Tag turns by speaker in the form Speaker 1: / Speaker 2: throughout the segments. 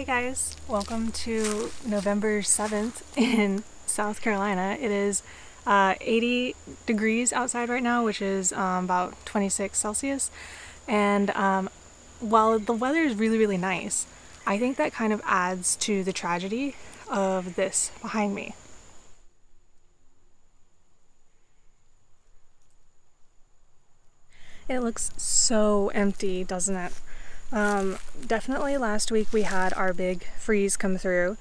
Speaker 1: Hey guys, welcome to November 7th in South Carolina. It is 80 degrees outside right now, which is about 26 Celsius. And while the weather is really nice, I think that kind of adds to the tragedy of this behind me. It looks so empty, doesn't it? Definitely last week we had our big freeze come through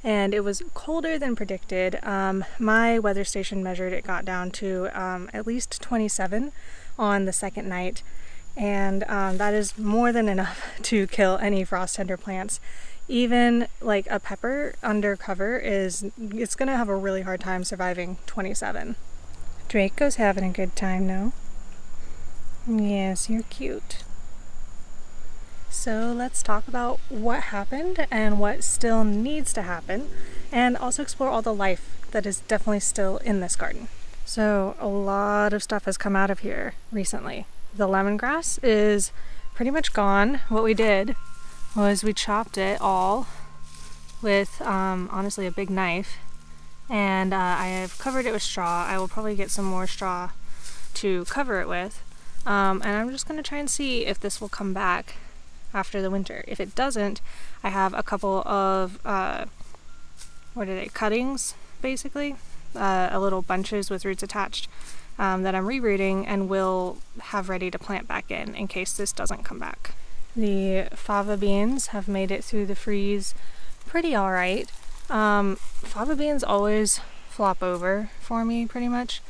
Speaker 1: and it was colder than predicted. My weather station measured it got down to at least 27 on the second night, and that is more than enough to kill any frost tender plants. Even like a pepper under cover it's gonna have a really hard time surviving 27. Draco's having a good time now. Yes, you're cute. So let's talk about what happened and what still needs to happen, and also explore all the life that is definitely still in this garden. So a lot of stuff has come out of here recently. The lemongrass is pretty much gone. What we did was we chopped it all with honestly a big knife, and I have covered it with straw. I will probably get some more straw to cover it with, and I'm just going to try and see if this will come back after the winter. If it doesn't, I have a couple of cuttings, basically, a little bunches with roots attached that I'm rerouting and will have ready to plant back in case this doesn't come back. The fava beans have made it through the freeze pretty alright. Fava beans always flop over for me pretty much.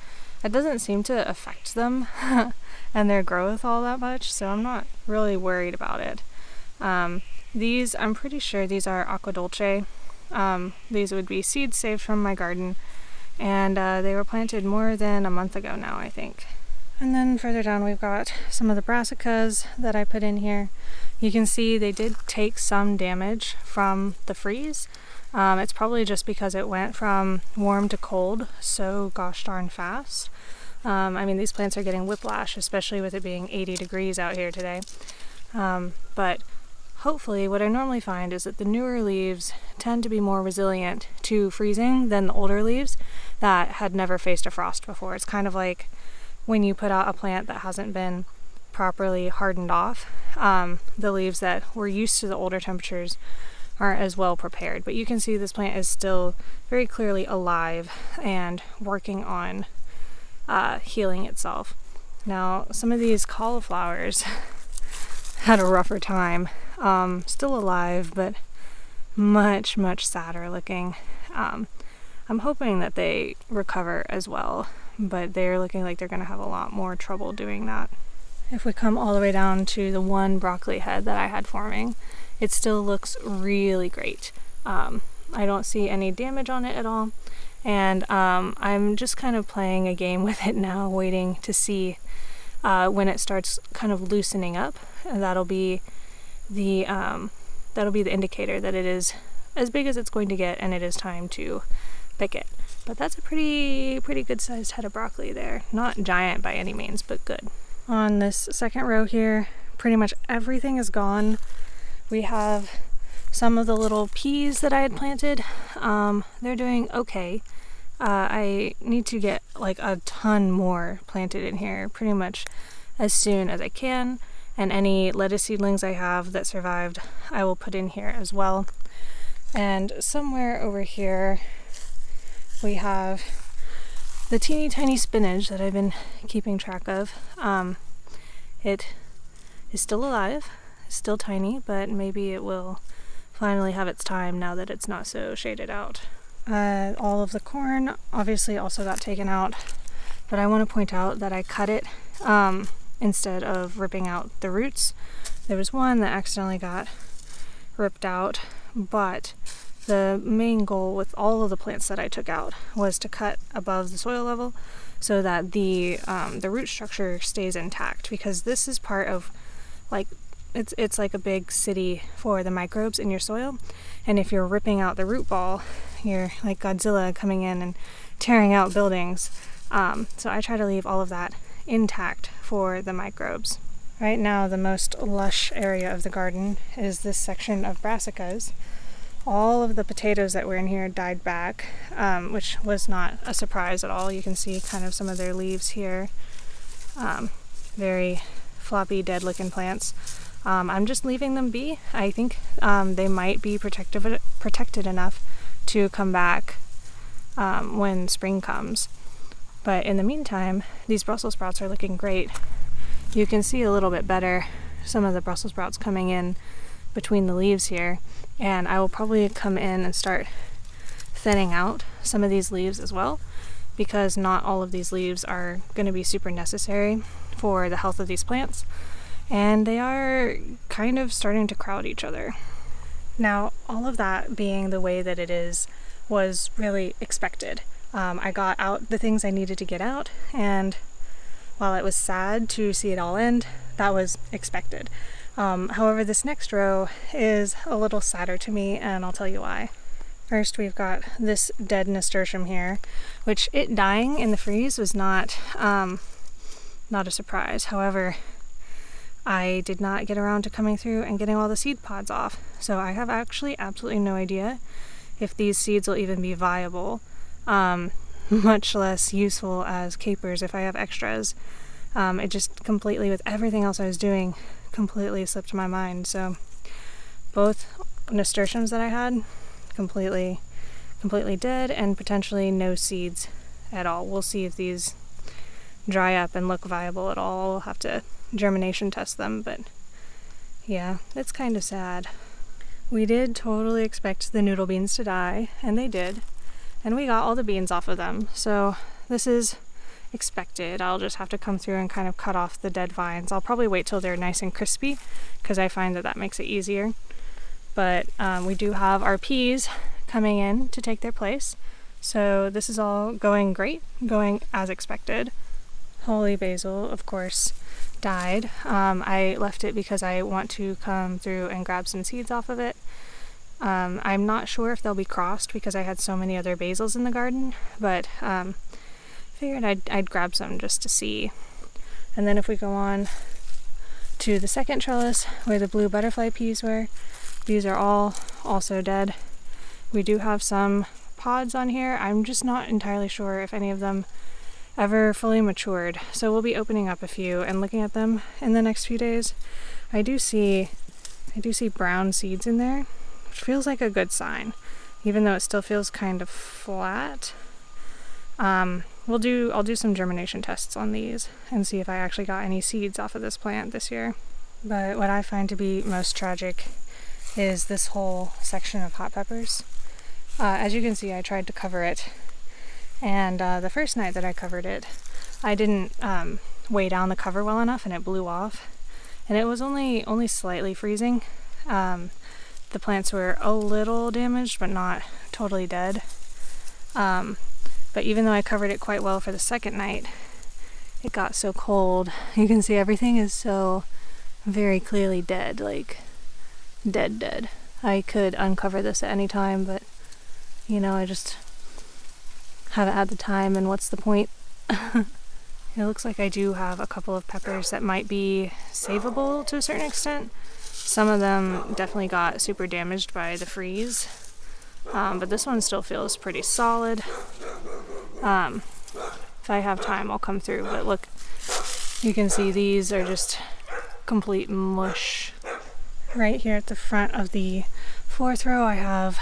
Speaker 1: It doesn't seem to affect them and their growth all that much, so I'm not really worried about it. These, I'm pretty sure these are aqua dolce. These would be seeds saved from my garden, and they were planted more than a month ago now, I think. And then further down we've got some of the brassicas that I put in here. You can see they did take some damage from the freeze. It's probably just because it went from warm to cold so gosh darn fast. I mean, these plants are getting whiplash, especially with it being 80 degrees out here today. But hopefully what I normally find is that the newer leaves tend to be more resilient to freezing than the older leaves that had never faced a frost before. It's kind of like when you put out a plant that hasn't been properly hardened off. The leaves that were used to the older temperatures aren't as well prepared, but you can see this plant is still very clearly alive and working on healing itself. Now, some of these cauliflowers had a rougher time. Still alive, but much sadder looking. I'm hoping that they recover as well, but they're looking like they're going to have a lot more trouble doing that. If we come all the way down to the one broccoli head that I had forming, it still looks really great. I don't see any damage on it at all, and I'm just kind of playing a game with it now, waiting to see when it starts kind of loosening up, and that'll be the indicator that it is as big as it's going to get and it is time to pick it. But that's a pretty good sized head of broccoli there. Not giant by any means, but good. On this second row here, pretty much everything is gone. We have some of the little peas that I had planted. They're doing okay. I need to get like a ton more planted in here pretty much as soon as I can, and any lettuce seedlings I have that survived I will put in here as well. And somewhere over here we have the teeny tiny spinach that I've been keeping track of. It is still alive, still tiny, but maybe it will finally have its time now that it's not so shaded out. All of the corn obviously also got taken out, but I want to point out that I cut it instead of ripping out the roots. There was one that accidentally got ripped out, but the main goal with all of the plants that I took out was to cut above the soil level so that the root structure stays intact, because this is part of, like, it's like a big city for the microbes in your soil, and if you're ripping out the root ball, you're like Godzilla coming in and tearing out buildings. So I try to leave all of that intact for the microbes. Right now, the most lush area of the garden is this section of brassicas. All of the potatoes that were in here died back, which was not a surprise at all. You can see kind of some of their leaves here. Very floppy, dead-looking plants. I'm just leaving them be. I think they might be protected enough to come back when spring comes. But in the meantime, these Brussels sprouts are looking great. You can see a little bit better some of the Brussels sprouts coming in between the leaves here, and I will probably come in and start thinning out some of these leaves as well, because not all of these leaves are going to be super necessary for the health of these plants, and they are kind of starting to crowd each other. Now, all of that being the way that it is was really expected. I got out the things I needed to get out, and while it was sad to see it all end, that was expected. However, this next row is a little sadder to me, and I'll tell you why. First, we've got this dead nasturtium here, which it dying in the freeze was not a surprise. However, I did not get around to coming through and getting all the seed pods off. So I have actually absolutely no idea if these seeds will even be viable, much less useful as capers if I have extras. It just completely, with everything else I was doing, completely slipped my mind. So both nasturtiums that I had, completely dead, and potentially no seeds at all. We'll see if these dry up and look viable at all. We'll have to germination test them, but yeah, it's kind of sad. We did totally expect the noodle beans to die, and they did, and we got all the beans off of them, so this is expected. I'll just have to come through and kind of cut off the dead vines. I'll probably wait till they're nice and crispy, because I find that makes it easier. But we do have our peas coming in to take their place, so this is all going great, going as expected. Holy basil, of course, died. I left it because I want to come through and grab some seeds off of it. I'm not sure if they'll be crossed because I had so many other basils in the garden, but figured I'd grab some just to see. And then if we go on to the second trellis where the blue butterfly peas were, these are all also dead. We do have some pods on here. I'm just not entirely sure if any of them ever fully matured, so we'll be opening up a few and looking at them in the next few days. I do see brown seeds in there, which feels like a good sign, even though it still feels kind of flat. I'll do some germination tests on these and see if I actually got any seeds off of this plant this year. But what I find to be most tragic is this whole section of hot peppers. As you can see, I tried to cover it, and the first night that I covered it, I didn't weigh down the cover well enough, and it blew off, and it was only slightly freezing. The plants were a little damaged, but not totally dead. But even though I covered it quite well for the second night, it got so cold. You can see everything is so very clearly dead, like dead. I could uncover this at any time, but you know, I just haven't had the time, and what's the point? It looks like I do have a couple of peppers that might be savable to a certain extent. Some of them definitely got super damaged by the freeze, but this one still feels pretty solid. If I have time, I'll come through, but look, you can see these are just complete mush. Right here at the front of the fourth row, I have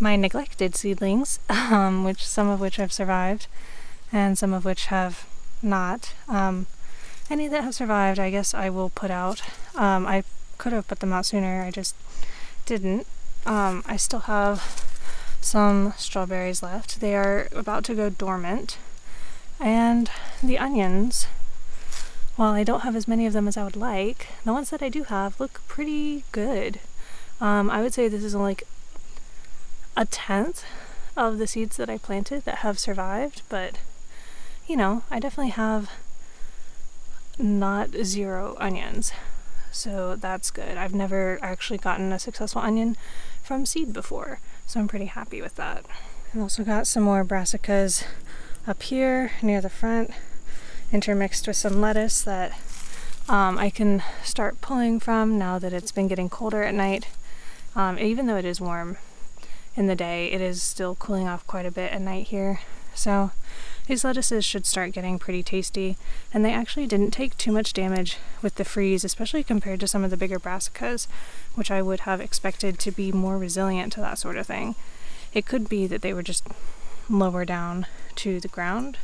Speaker 1: my neglected seedlings, which some of which have survived and some of which have not. Any that have survived, I guess I will put out. I could have put them out sooner, I just didn't. I still have some strawberries left. They are about to go dormant. And the onions, while I don't have as many of them as I would like, the ones that I do have look pretty good. I would say this is like 1/10 of the seeds that I planted that have survived, but you know, I definitely have not 0 onions, so that's good. I've never actually gotten a successful onion from seed before, so I'm pretty happy with that. I've also got some more brassicas up here near the front, intermixed with some lettuce that I can start pulling from now that it's been getting colder at night. Even though it is warm in the day, it is still cooling off quite a bit at night here. So these lettuces should start getting pretty tasty, and they actually didn't take too much damage with the freeze, especially compared to some of the bigger brassicas, which I would have expected to be more resilient to that sort of thing. It could be that they were just lower down to the ground,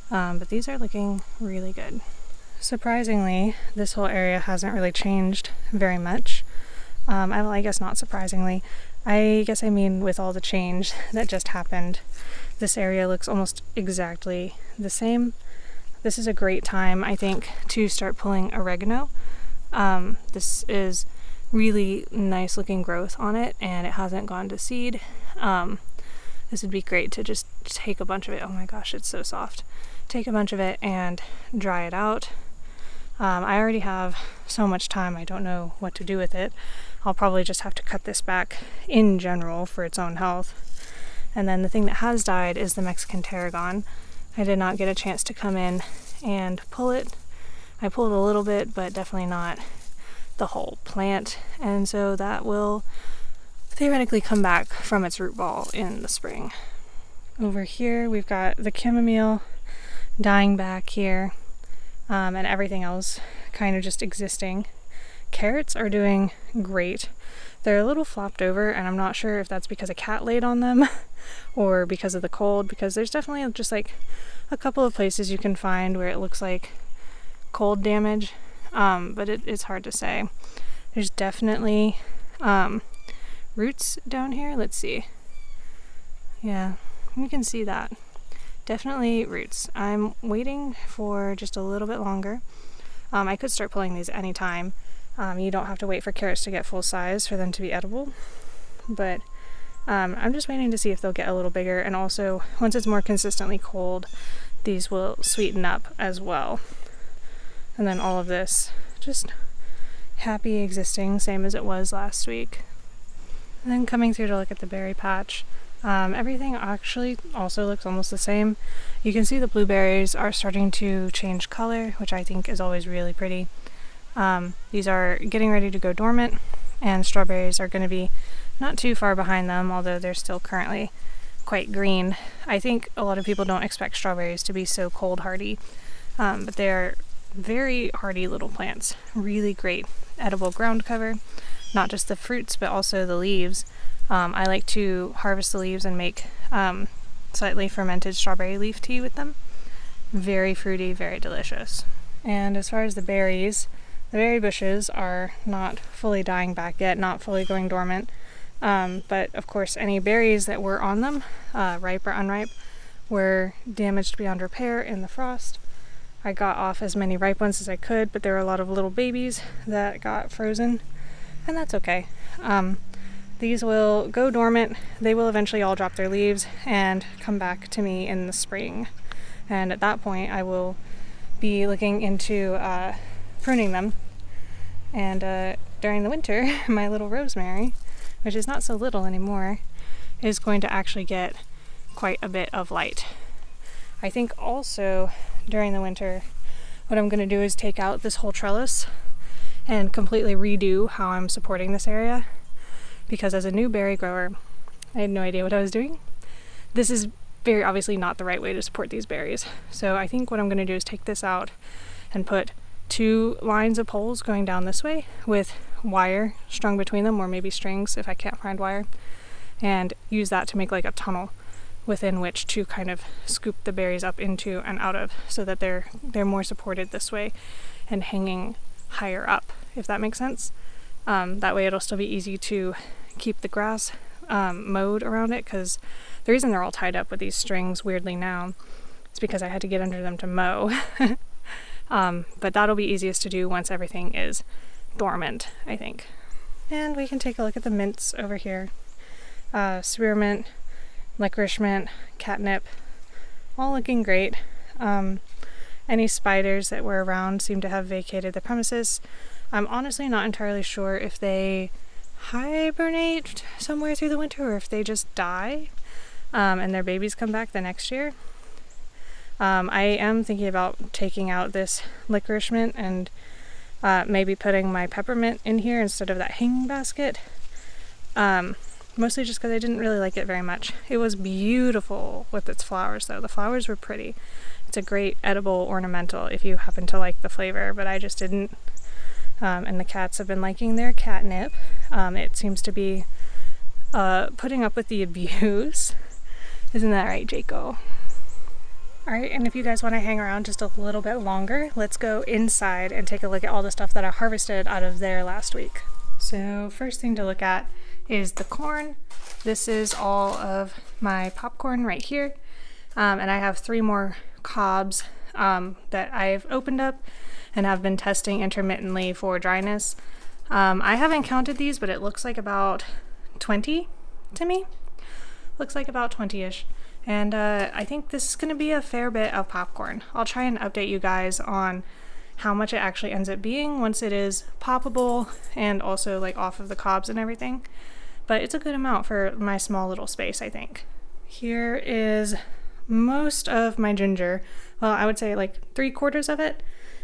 Speaker 1: but these are looking really good. Surprisingly, this whole area hasn't really changed very much. I guess not surprisingly. I guess I mean with all the change that just happened, this area looks almost exactly the same. This is a great time, I think, to start pulling oregano. This is really nice looking growth on it, and it hasn't gone to seed. This would be great to just take a bunch of it. Oh my gosh, it's so soft. Take a bunch of it and dry it out. I already have so much time, I don't know what to do with it. I'll probably just have to cut this back in general for its own health. And then the thing that has died is the Mexican tarragon. I did not get a chance to come in and pull it. I pulled a little bit, but definitely not the whole plant. And so that will theoretically come back from its root ball in the spring. Over here, we've got the chamomile dying back here. And everything else kind of just existing. Carrots are doing great. They're a little flopped over, and I'm not sure if that's because a cat laid on them or because of the cold, because there's definitely just like a couple of places you can find where it looks like cold damage, but it's hard to say. There's definitely roots down here. Let's see. Yeah, you can see that. Definitely roots. I'm waiting for just a little bit longer. I could start pulling these anytime. You don't have to wait for carrots to get full size for them to be edible. But I'm just waiting to see if they'll get a little bigger. And also, once it's more consistently cold, these will sweeten up as well. And then all of this, just happy existing, same as it was last week. And then coming through to look at the berry patch. Everything actually also looks almost the same. You can see the blueberries are starting to change color, which I think is always really pretty. These are getting ready to go dormant, and strawberries are going to be not too far behind them, although they're still currently quite green. I think a lot of people don't expect strawberries to be so cold hardy, but they're very hardy little plants. Really great edible ground cover, not just the fruits, but also the leaves. I like to harvest the leaves and make slightly fermented strawberry leaf tea with them. Very fruity, very delicious. And as far as the berries, the berry bushes are not fully dying back yet, not fully going dormant. But of course, any berries that were on them, ripe or unripe, were damaged beyond repair in the frost. I got off as many ripe ones as I could, but there were a lot of little babies that got frozen, and that's okay. These will go dormant. They will eventually all drop their leaves and come back to me in the spring. And at that point, I will be looking into pruning them. And during the winter, my little rosemary, which is not so little anymore, is going to actually get quite a bit of light. I think also during the winter, what I'm going to do is take out this whole trellis and completely redo how I'm supporting this area. Because as a new berry grower, I had no idea what I was doing. This is very obviously not the right way to support these berries. So I think what I'm going to do is take this out and put 2 lines of poles going down this way with wire strung between them, or maybe strings if I can't find wire, and use that to make like a tunnel within which to kind of scoop the berries up into and out of, so that they're more supported this way and hanging higher up, if that makes sense. That way it'll still be easy to keep the grass mowed around it, because the reason they're all tied up with these strings weirdly now is because I had to get under them to mow. But that'll be easiest to do once everything is dormant, I think. And we can take a look at the mints over here. Spearmint, licorice mint, catnip, all looking great. Any spiders that were around seem to have vacated the premises. I'm honestly not entirely sure if they hibernate somewhere through the winter or if they just die and their babies come back the next year. I am thinking about taking out this licorice mint and maybe putting my peppermint in here instead of that hanging basket. Mostly just because I didn't really like it very much. It was beautiful with its flowers though. The flowers were pretty. It's a great edible ornamental if you happen to like the flavor, but I just didn't. And the cats have been liking their catnip. It seems to be putting up with the abuse. Isn't that right, Jaco? Alright, and if you guys want to hang around just a little bit longer, let's go inside and take a look at all the stuff that I harvested out of there last week. So first thing to look at is the corn. This is all of my popcorn right here. And I have 3 more cobs that I've opened up and have been testing intermittently for dryness. I haven't counted these, but it looks like about 20 to me. Looks like about 20-ish. And I think this is going to be a fair bit of popcorn. I'll try and update you guys on how much it actually ends up being once it is poppable and also like off of the cobs and everything. But it's a good amount for my small little space, I think. Here is most of my ginger. Well, I would say like 3/4 of it.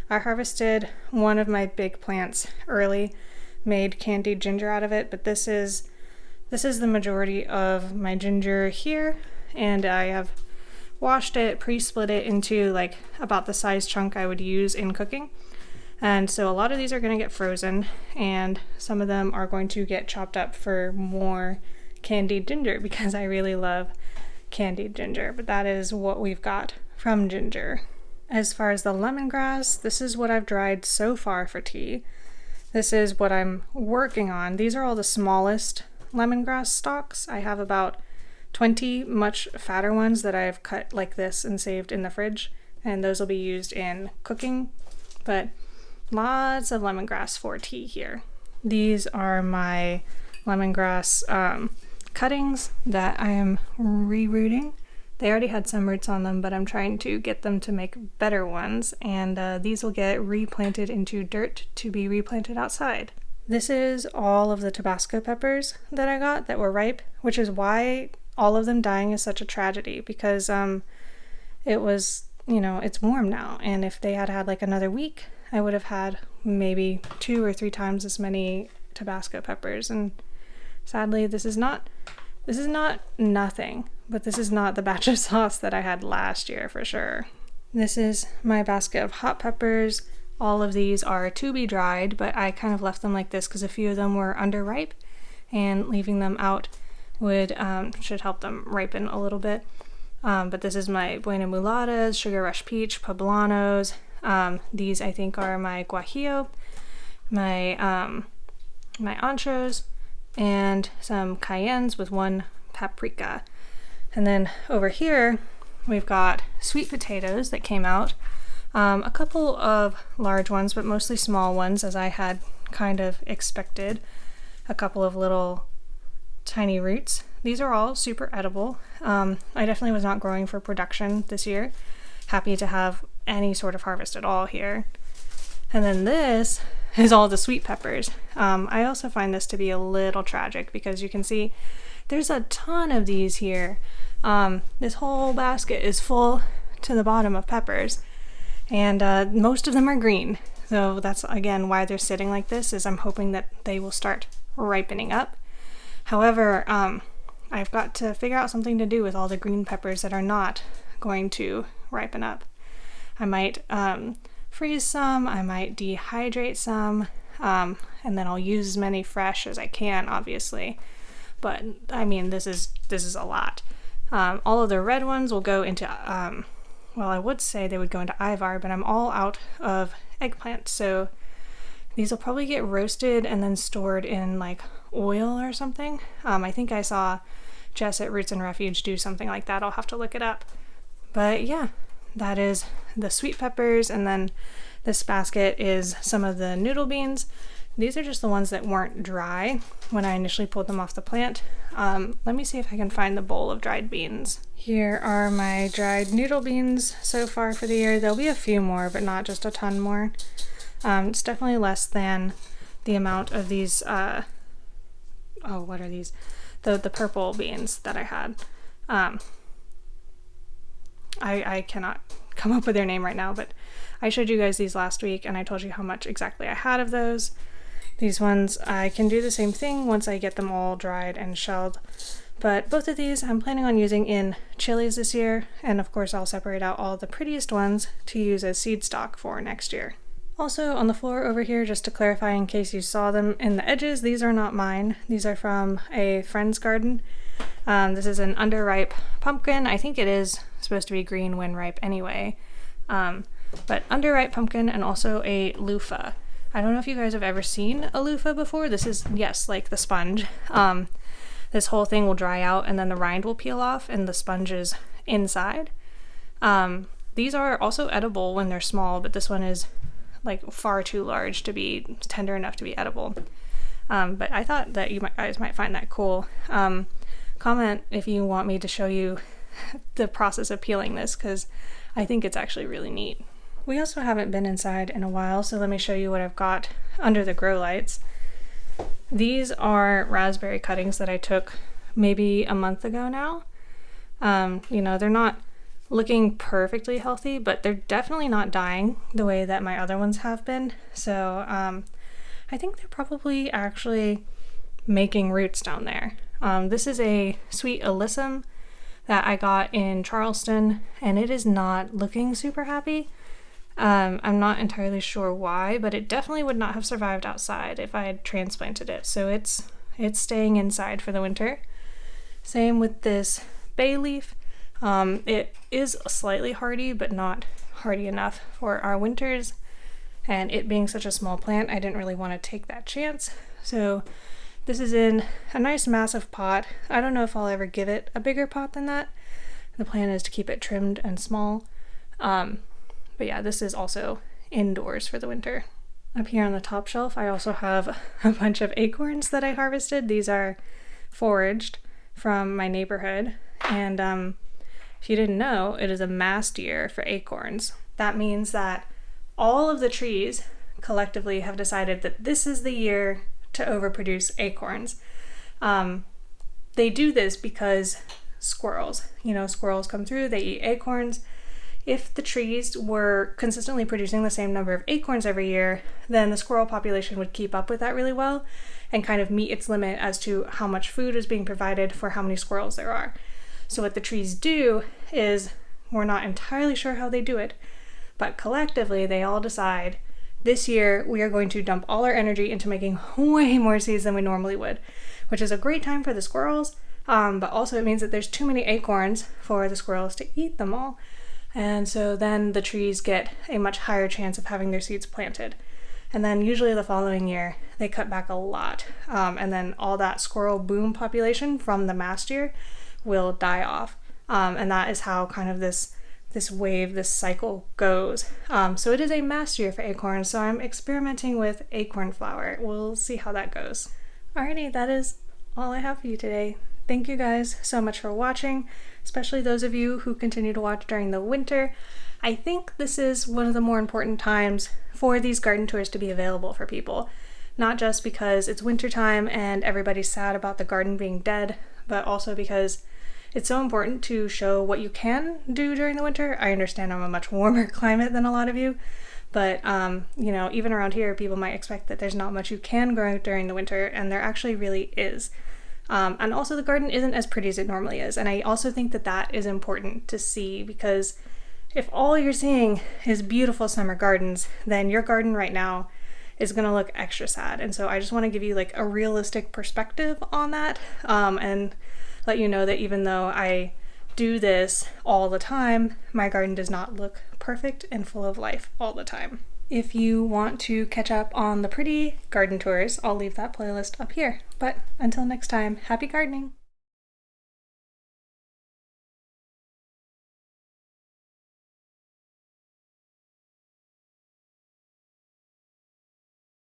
Speaker 1: I harvested one of my big plants early, made candied ginger out of it, but this is the majority of my ginger here, and I have washed it, pre-split it into like about the size chunk I would use in cooking. And so a lot of these are going to get frozen, and some of them are going to get chopped up for more candied ginger because I really love candied ginger. But that is what we've got from ginger. As far as the lemongrass, this is what I've dried so far for tea. This is what I'm working on. These are all the smallest lemongrass stalks. I have about 20 much fatter ones that I've cut like this and saved in the fridge, and those will be used in cooking. But lots of lemongrass for tea here. These are my lemongrass cuttings that I am rerooting. They already had some roots on them, but I'm trying to get them to make better ones, and these will get replanted into dirt to be replanted outside. This is all of the Tabasco peppers that I got that were ripe, which is why all of them dying is such a tragedy, because it was, it's warm now, and if they had had like another week, I would have had maybe 2 or 3 times as many Tabasco peppers. And sadly, this is not nothing, but this is not the batch of sauce that I had last year for sure. This is my basket of hot peppers. All of these are to be dried, but I kind of left them like this because a few of them were underripe, and leaving them out would should help them ripen a little bit. But this is my Buena Mulatas, Sugar Rush Peach, Poblanos. These I think are my Guajillo, my my anchos, and some cayennes with 1 paprika. And then over here we've got sweet potatoes that came out. A couple of large ones, but mostly small ones, as I had kind of expected. A couple of little tiny roots. These are all super edible. I definitely was not growing for production this year. Happy to have any sort of harvest at all here. And then this is all the sweet peppers. I also find this to be a little tragic because you can see there's a ton of these here. This whole basket is full to the bottom of peppers, and most of them are green. So that's again why they're sitting like this, is I'm hoping that they will start ripening up. However, I've got to figure out something to do with all the green peppers that are not going to ripen up. I might freeze some, I might dehydrate some, and then I'll use as many fresh as I can, obviously. But I mean, this is a lot. All of the red ones will go into, well, I would say they would go into Ivar, but I'm all out of eggplant, so these will probably get roasted and then stored in like oil or something. I think I saw Jess at Roots and Refuge do something like that. I'll have to look it up. But yeah, that is the sweet peppers, and then this basket is some of the noodle beans. These are just the ones that weren't dry when I initially pulled them off the plant. Let me see if I can find the bowl of dried beans. Here are my dried noodle beans so far for the year. There'll be a few more, but not just a ton more. It's definitely less than the amount of these, oh, what are these? The purple beans that I had. I cannot come up with their name right now, but I showed you guys these last week and I told you how much exactly I had of those. These ones, I can do the same thing once I get them all dried and shelled. But both of these I'm planning on using in chilies this year, and of course I'll separate out all the prettiest ones to use as seed stock for next year. Also on the floor over here, just to clarify in case you saw them in the edges, these are not mine. These are from a friend's garden. This is an underripe pumpkin. I think it is supposed to be green when ripe anyway. But underripe pumpkin and also a loofah. I don't know if you guys have ever seen a loofah before. This is, yes, like the sponge. This whole thing will dry out and then the rind will peel off and the sponge is inside. These are also edible when they're small, but this one is like far too large to be tender enough to be edible. But I thought that you guys might find that cool. Comment if you want me to show you the process of peeling this, because I think it's actually really neat. We also haven't been inside in a while, so let me show you what I've got under the grow lights. These are raspberry cuttings that I took maybe a month ago now. You know, they're not looking perfectly healthy, but they're definitely not dying the way that my other ones have been. So I think they're probably actually making roots down there. This is a sweet alyssum that I got in Charleston, and it is not looking super happy. I'm not entirely sure why, but it definitely would not have survived outside if I had transplanted it. So it's staying inside for the winter. Same with this bay leaf. It is slightly hardy, but not hardy enough for our winters. And it being such a small plant, I didn't really want to take that chance. So this is in a nice massive pot. I don't know if I'll ever give it a bigger pot than that. The plan is to keep it trimmed and small. But yeah, this is also indoors for the winter. Up here on the top shelf, I also have a bunch of acorns that I harvested. These are foraged from my neighborhood. And if you didn't know, it is a mast year for acorns. That means that all of the trees collectively have decided that this is the year to overproduce acorns. They do this because squirrels come through, they eat acorns. If the trees were consistently producing the same number of acorns every year, then the squirrel population would keep up with that really well and kind of meet its limit as to how much food is being provided for how many squirrels there are. So what the trees do is, we're not entirely sure how they do it, but collectively they all decide, this year we are going to dump all our energy into making way more seeds than we normally would, which is a great time for the squirrels, but also it means that there's too many acorns for the squirrels to eat them all. And so then the trees get a much higher chance of having their seeds planted. And then usually the following year, they cut back a lot. And then all that squirrel boom population from the mast year will die off. And that is how kind of this wave, this cycle goes. So it is a mast year for acorns, so I'm experimenting with acorn flour. We'll see how that goes. Alrighty, that is all I have for you today. Thank you guys so much for watching, especially those of you who continue to watch during the winter. I think this is one of the more important times for these garden tours to be available for people. Not just because it's winter time and everybody's sad about the garden being dead, but also because it's so important to show what you can do during the winter. I understand I'm a much warmer climate than a lot of you, but you know, even around here, people might expect that there's not much you can grow during the winter, and there actually really is. And also the garden isn't as pretty as it normally is. And I also think that that is important to see, because if all you're seeing is beautiful summer gardens, then your garden right now is going to look extra sad. And so I just want to give you like a realistic perspective on that, and let you know that even though I do this all the time, my garden does not look perfect and full of life all the time. If you want to catch up on the pretty garden tours, I'll leave that playlist up here. But until next time, happy gardening!